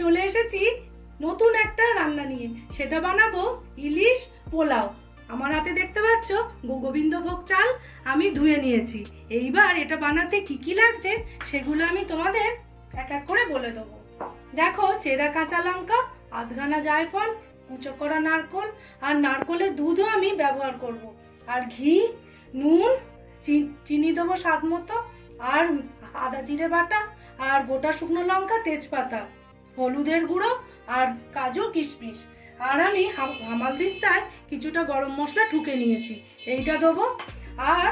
চলে এসেছি নতুন একটা রান্না নিয়ে। সেটা বানাবো ইলিশ পোলাও। আমার হাতে দেখতে পাচ্ছ গোবিন্দভোগ চাল আমি ধুয়ে নিয়েছি। এইবার এটা বানাতে কি কি লাগছে সেগুলো আমি তোমাদের এক এক করে বলে দেবো। দেখো, চেরা কাঁচা লঙ্কা, আধখানা জায়ফল, কুচো করা নারকোল, আর নারকোলের দুধও আমি ব্যবহার করব, আর ঘি, নুন, চিনি দেবো স্বাদ মতো, আর আদা জিরে বাটা, আর গোটা শুকনো লঙ্কা, তেজপাতা, হলুদের গুঁড়ো, আর কাজু কিশমিশ। আর আমি হামালদিস্তায় কিছুটা গরম মশলা ঠুকে নিয়েছি, এইটা দেবো। আর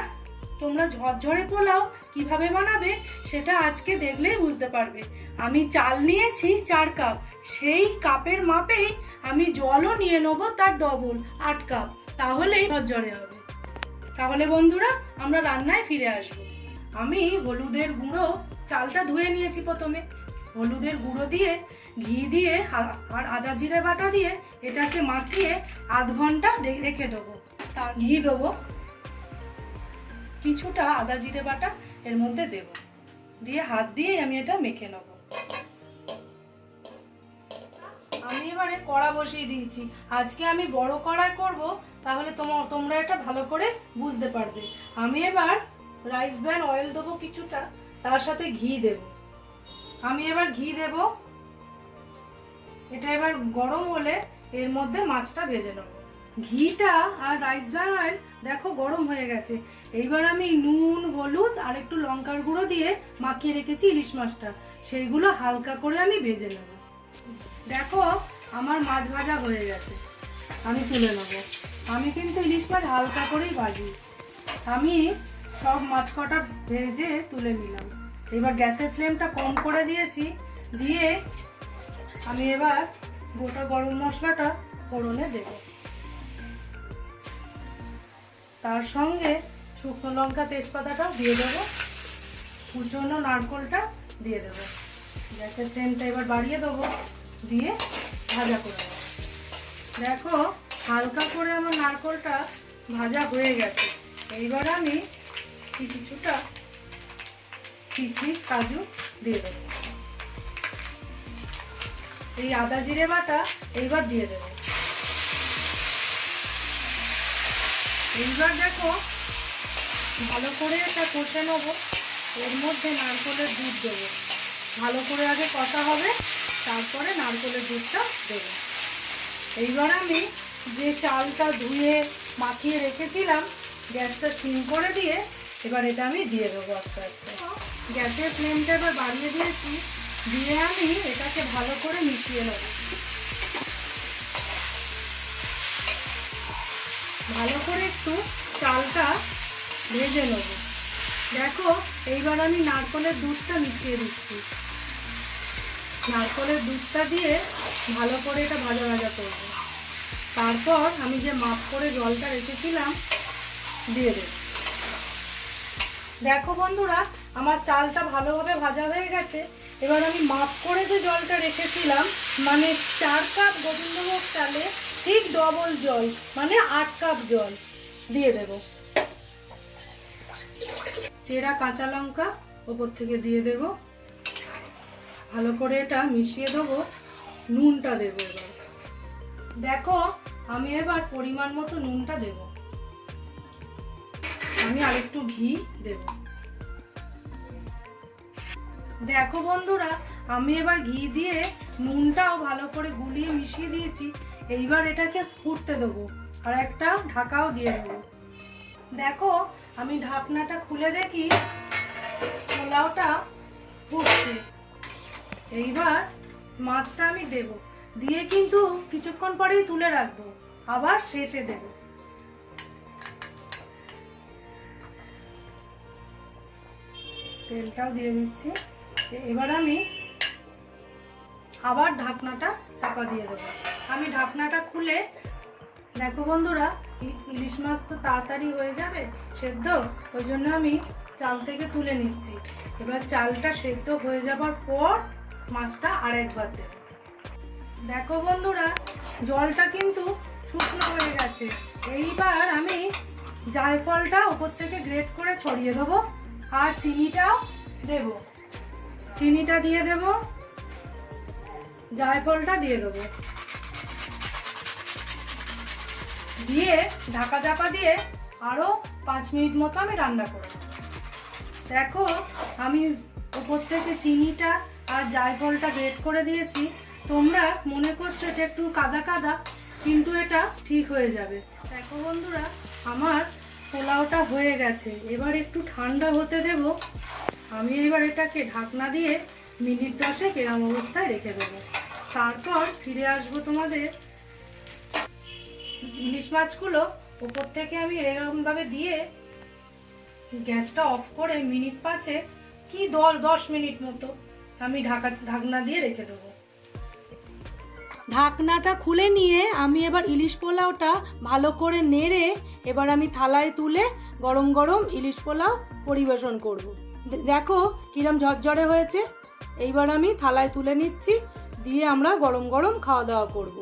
তোমরা ঝরঝরে পোলাও কিভাবে বানাবে সেটা আজকে দেখলেই বুঝতে পারবে। আমি চাল নিয়েছি 4 কাপ, সেই কাপের মাপেই আমি জলও নিয়ে নেবো তার ডবল 8 কাপ, তাহলেই ঝরঝরে হবে। তাহলে বন্ধুরা আমরা রান্নায় ফিরে আসবো। আমি হলুদের গুঁড়ো, চালটা ধুয়ে নিয়েছি প্রথমে, হলুদের গুঁড়ো দিয়ে, ঘি দিয়ে, আর আদা জিরে বাটা দিয়ে এটাকে মাখিয়ে আধ ঘন্টা রেখে দেবো। তার ঘি দেবো, কিছুটা আদা জিরে বাটা এর মধ্যে দেব, দিয়ে হাত দিয়ে আমি এটা মেখে নেব। আমি এবারে কড়া বসিয়ে দিয়েছি। আজকে আমি বড় কড়াই করব, তাহলে তোমরা এটা ভালো করে বুঝতে পারবে। আমি এবার রাইস ব্র্যান অয়েল দেবো কিছুটা, তার সাথে ঘি দেব। আমি এবার ঘি দেব, এটা এবার গরম হলে এর মধ্যে মাছটা ভেজে নেব। ঘিটা আর রাইস ব্র্যান অয়েল দেখো গরম হয়ে গেছে। এইবার আমি নুন, হলুদ আর একটু লঙ্কার গুঁড়ো দিয়ে মাখিয়ে রেখেছি ইলিশ মাছটা, সেইগুলো হালকা করে আমি ভেজে নেব। দেখো আমার মাছ ভাজা হয়ে গেছে, আমি তুলে নেব। আমি কিন্তু ইলিশ মাছ হালকা করেই ভাজি। আমি সব মাছ কটা ভেজে তুলে নিলাম। এবার গ্যাসের ফ্লেমটা কম করে দিয়েছি, দিয়ে আমি এবার গোটা গরম মশলাটা ফোড়নে দেব, তার সঙ্গে শুকনো লঙ্কা, তেজপাতাটাও দিয়ে দেবো, কুচনো নারকোলটা দিয়ে দেবো। গ্যাসের ফ্লেমটা এবার বাড়িয়ে দেবো, দিয়ে ভাজা করে দেবো। দেখো হালকা করে আমার নারকোলটা ভাজা হয়ে গেছে। এইবার আমি কিছুটা কিশমিশ, কাজু দিয়ে দেবো। এই আদা জিরে বাটা এইবার দিয়ে দেবো। এইবার দেখো ভালো করে এটা কষে নেবো। এর মধ্যে নারকোলের দুধ দেবো, ভালো করে আগে কষা হবে, তারপরে নারকোলের দুধটা দেবো। এইবার আমি যে চালটা ধুয়ে মাখিয়ে রেখেছিলাম, গ্যাসটা সিম করে দিয়ে এবার এটা আমি দিয়ে দেবো আস্তে আস্তে। গ্যাসের ফ্লেমটা এবার বাড়িয়ে দিয়েছি, দিয়ে আমি এটাকে ভালো করে মিশিয়ে নেব। ভালো করে একটু চালটা ভেজে নেব। দেখো এইবার আমি নারকোলের দুধটা মিশিয়ে দিচ্ছি। নারকোলের দুধটা দিয়ে ভালো করে এটা ভাজা ভাজা করব। তারপর আমি যে মাপ করে জলটা রেখেছিলাম দিয়ে দেব। দেখো বন্ধুরা আমার চালটা ভালোভাবে ভাজা হয়ে গেছে। এবার আমি মাপ করে যে জলটা রেখেছিলাম, মানে 4 কাপ গোবিন্দভোগ চালে ঠিক ডবল জল, মানে 8 কাপ জল দিয়ে দেব। চেরা কাঁচা লঙ্কা ওপর থেকে দিয়ে দেব, ভালো করে এটা মিশিয়ে দেবো। নুনটা দেবো এবার। দেখো আমি এবার পরিমাণ মতো নুনটা দেব। আমি আরেকটু ঘি দেব। দেখো বন্ধুরা আমি এবার ঘি দিয়ে নুনটাও ভালো করে গুলিয়ে মিশিয়ে দিয়েছি। এইবার এটাকে ফুটতে দেবো, আর একটা ঢাকাও দিয়ে দেবো। দেখো আমি ঢাকনাটা খুলে দেখি পোলাওটা ফুটছে। এইবার মাছটা আমি দেব, দিয়ে কিন্তু কিছুক্ষণ পরেই তুলে রাখবো, আবার শেষে দেব। তেলটাও দিয়ে দিচ্ছি। এবার আমি আবার ঢাকনাটা চাপা দিয়ে দেবো। আমি ঢাকনাটা খুলে দেখো বন্ধুরা ইলিশ মাছ তো তাড়াতাড়ি হয়ে যাবে সেদ্ধ, ওই জন্য আমি চাল থেকে তুলে নিচ্ছি। এবার চালটা সেদ্ধ হয়ে যাবার পর মাছটা আরেকবার দেব। দেখো বন্ধুরা জলটা কিন্তু শুকনো হয়ে গেছে। এইবার আমি জায়ফলটা উপর থেকে গ্রেট করে ছড়িয়ে দেবো, আর চিনিটাও দেব। চিনিটা দিয়ে দেব, জায়ফলটা দিয়ে দেবো, দিয়ে ঢাকা চাপা দিয়ে আরো 5 মিনিট মতো আমি রান্না করব। দেখো আমি উপর থেকে চিনিটা আর জায়ফলটা গ্রেট করে দিয়েছি। তোমরা মনে করছো এটা একটু কাদা কাদা, কিন্তু এটা ঠিক হয়ে যাবে। দেখো বন্ধুরা, আমার পোলাওটা হয়ে গেছে। এবার একটু ঠান্ডা হতে দেব। আমি এবার এটাকে ঢাকনা দিয়ে মিনিট 10 এরম অবস্থায় রেখে দেবো। তারপর ফিরে আসবো তোমাদের। ইলিশ মাছগুলো উপর থেকে আমি এরকমভাবে দিয়ে গ্যাসটা অফ করে মিনিট 5 কি 10 মিনিট মতো আমি ঢাকনা দিয়ে রেখে দেবো। ঢাকনাটা খুলে নিয়ে আমি এবার ইলিশ পোলাওটা ভালো করে নেড়ে এবার আমি থালায় তুলে গরম গরম ইলিশ পোলাও পরিবেশন করব। দেখো কিরম ঝরঝরে হয়েছে। এইবার আমি থালায় তুলে নিচ্ছি, দিয়ে আমরা গরম গরম খাওয়া দাওয়া করব।